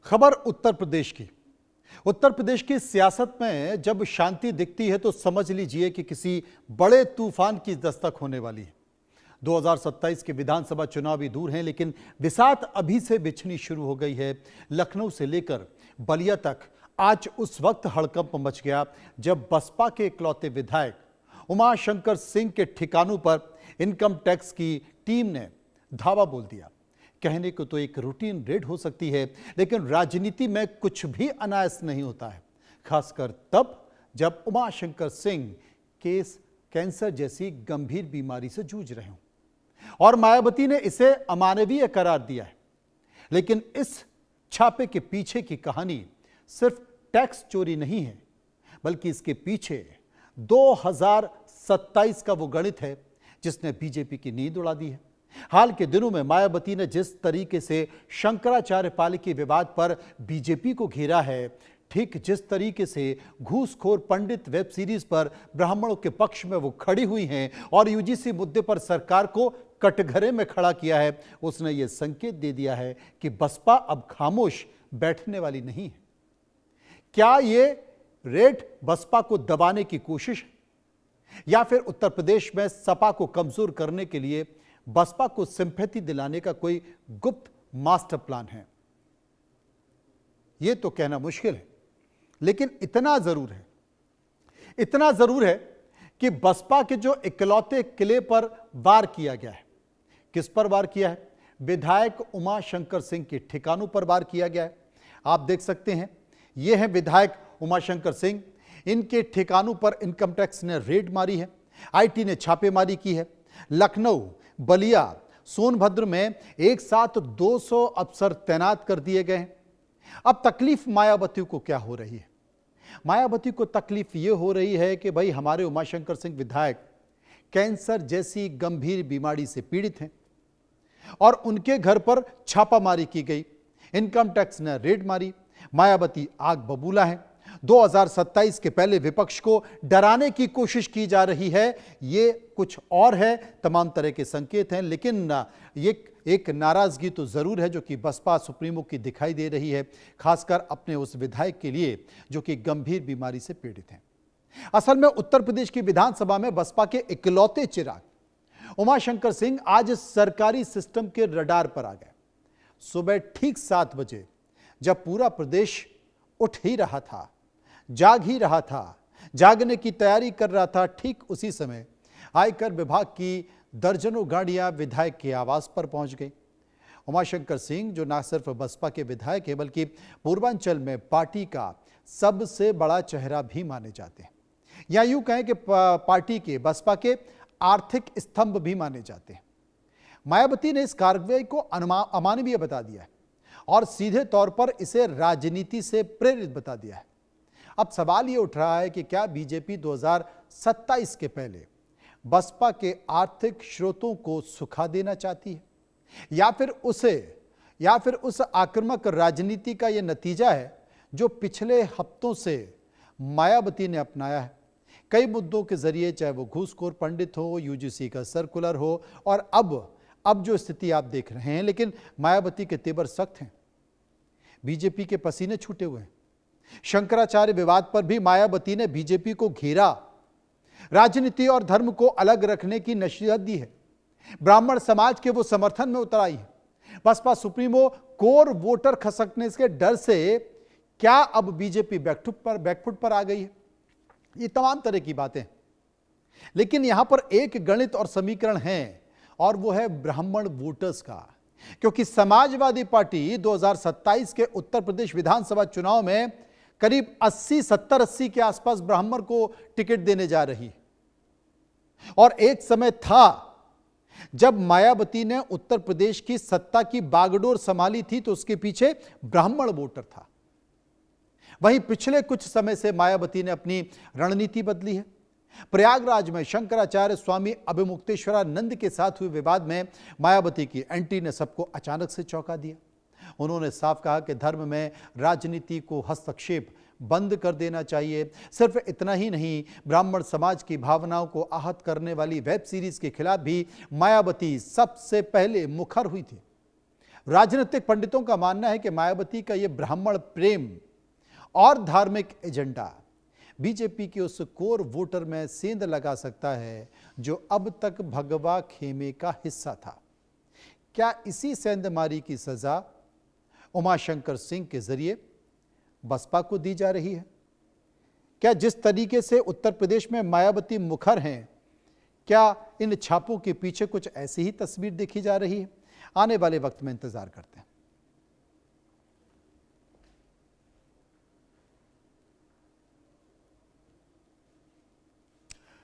खबर उत्तर प्रदेश की। उत्तर प्रदेश की सियासत में जब शांति दिखती है तो समझ लीजिए कि किसी बड़े तूफान की दस्तक होने वाली है। 2027 के विधानसभा चुनाव भी दूर हैं, लेकिन बिसात अभी से बिछनी शुरू हो गई है। लखनऊ से लेकर बलिया तक आज उस वक्त हड़कंप मच गया जब बसपा के इकलौते विधायक उमाशंकर सिंह के ठिकानों पर इनकम टैक्स की टीम ने धावा बोल दिया। कहने को तो एक रूटीन रेड हो सकती है, लेकिन राजनीति में कुछ भी अनायास नहीं होता है, खासकर तब जब उमाशंकर सिंह कैंसर जैसी गंभीर बीमारी से जूझ रहे हों और मायावती ने इसे अमानवीय करार दिया है। लेकिन इस छापे के पीछे की कहानी सिर्फ टैक्स चोरी नहीं है, बल्कि इसके पीछे 2027 का वो गणित है जिसने बीजेपी की नींद उड़ा दी है। हाल के दिनों में मायावती ने जिस तरीके से शंकराचार्य पालिकी विवाद पर बीजेपी को घेरा है, ठीक जिस तरीके से घूसखोर पंडित वेब सीरीज पर ब्राह्मणों के पक्ष में वो खड़ी हुई हैं और यूजीसी मुद्दे पर सरकार को कटघरे में खड़ा किया है, उसने ये संकेत दे दिया है कि बसपा अब खामोश बैठने वाली नहीं है। क्या ये रेड बसपा को दबाने की कोशिश है या फिर उत्तर प्रदेश में सपा को कमजोर करने के लिए बसपा को सिंपैथी दिलाने का कोई गुप्त मास्टर प्लान है? यह तो कहना मुश्किल है, लेकिन इतना जरूर है कि बसपा के जो इकलौते किले पर वार किया गया है, किस पर वार किया है? विधायक उमाशंकर सिंह के ठिकानों पर वार किया गया है। आप देख सकते हैं, यह है विधायक उमाशंकर सिंह। इनके ठिकानों पर इनकम टैक्स ने रेड मारी है, आईटी ने छापेमारी की है। लखनऊ, बलिया, सोनभद्र में एक साथ 200 अफसर तैनात कर दिए गए हैं। अब तकलीफ मायावती को क्या हो रही है? मायावती को तकलीफ यह हो रही है कि भाई हमारे उमाशंकर सिंह विधायक कैंसर जैसी गंभीर बीमारी से पीड़ित हैं और उनके घर पर छापामारी की गई, इनकम टैक्स ने रेड मारी। मायावती आग बबूला है। 2027 के पहले विपक्ष को डराने की कोशिश की जा रही है, ये कुछ और है। तमाम तरह के संकेत हैं, लेकिन ये एक नाराजगी तो जरूर है जो कि बसपा सुप्रीमो की दिखाई दे रही है, खासकर अपने उस विधायक के लिए जो कि गंभीर बीमारी से पीड़ित हैं। असल में उत्तर प्रदेश की विधानसभा में बसपा के इकलौते चिराग उमाशंकर सिंह आज सरकारी सिस्टम के रडार पर आ गए। सुबह ठीक 7 बजे जब पूरा प्रदेश उठ ही रहा था, जाग ही रहा था, जागने की तैयारी कर रहा था, ठीक उसी समय आयकर विभाग की दर्जनों गाड़ियां विधायक के आवास पर पहुंच गई। उमाशंकर सिंह जो न सिर्फ बसपा के विधायक है, बल्कि पूर्वांचल में पार्टी का सबसे बड़ा चेहरा भी माने जाते हैं, या यूं कहें कि पार्टी के बसपा के आर्थिक स्तंभ भी माने जाते हैं। मायावती ने इस कार्रवाई को अमानवीय बता दिया है और सीधे तौर पर इसे राजनीति से प्रेरित बता दिया है। अब सवाल ये उठ रहा है कि क्या बीजेपी 2027 के पहले बसपा के आर्थिक स्रोतों को सुखा देना चाहती है, या फिर उस आक्रामक राजनीति का यह नतीजा है जो पिछले हफ्तों से मायावती ने अपनाया है। कई मुद्दों के जरिए, चाहे वो घूसखोर पंडित हो, यूजीसी का सर्कुलर हो, और अब जो स्थिति आप देख रहे हैं, लेकिन मायावती के तेवर सख्त हैं, बीजेपी के पसीने छूटे हुए हैं। शंकराचार्य विवाद पर भी मायावती ने बीजेपी को घेरा, राजनीति और धर्म को अलग रखने की नसीहत दी है, ब्राह्मण समाज के वो समर्थन में उतर आई है। बसपा सुप्रीमो कोर वोटर खसकने के डर से क्या अब बीजेपी बैकफुट पर आ गई है? ये तमाम तरह की बातें, लेकिन यहां पर एक गणित और समीकरण है, और वो है ब्राह्मण वोटर्स का। क्योंकि समाजवादी पार्टी 2027 के उत्तर प्रदेश विधानसभा चुनाव में करीब 70-80 के आसपास ब्राह्मण को टिकट देने जा रही है, और एक समय था जब मायावती ने उत्तर प्रदेश की सत्ता की बागडोर संभाली थी तो उसके पीछे ब्राह्मण वोटर था। वहीं पिछले कुछ समय से मायावती ने अपनी रणनीति बदली है। प्रयागराज में शंकराचार्य स्वामी अभिमुक्तेश्वरानंद के साथ हुए विवाद में मायावती की एंट्री ने सबको अचानक से चौंका दिया। उन्होंने साफ कहा कि धर्म में राजनीति को हस्तक्षेप बंद कर देना चाहिए। सिर्फ इतना ही नहीं, ब्राह्मण समाज की भावनाओं को आहत करने वाली वेब सीरीज के खिलाफ भी मायावती सबसे पहले मुखर हुई थी। राजनीतिक पंडितों का मानना है कि मायावती का यह ब्राह्मण प्रेम और धार्मिक एजेंडा बीजेपी के उस कोर वोटर में सेंध लगा सकता है जो अब तक भगवा खेमे का हिस्सा था। क्या इसी सेंधमारी की सजा उमाशंकर सिंह के जरिए बसपा को दी जा रही है? क्या जिस तरीके से उत्तर प्रदेश में मायावती मुखर हैं, क्या इन छापों के पीछे कुछ ऐसी ही तस्वीर देखी जा रही है? आने वाले वक्त में इंतजार करते हैं।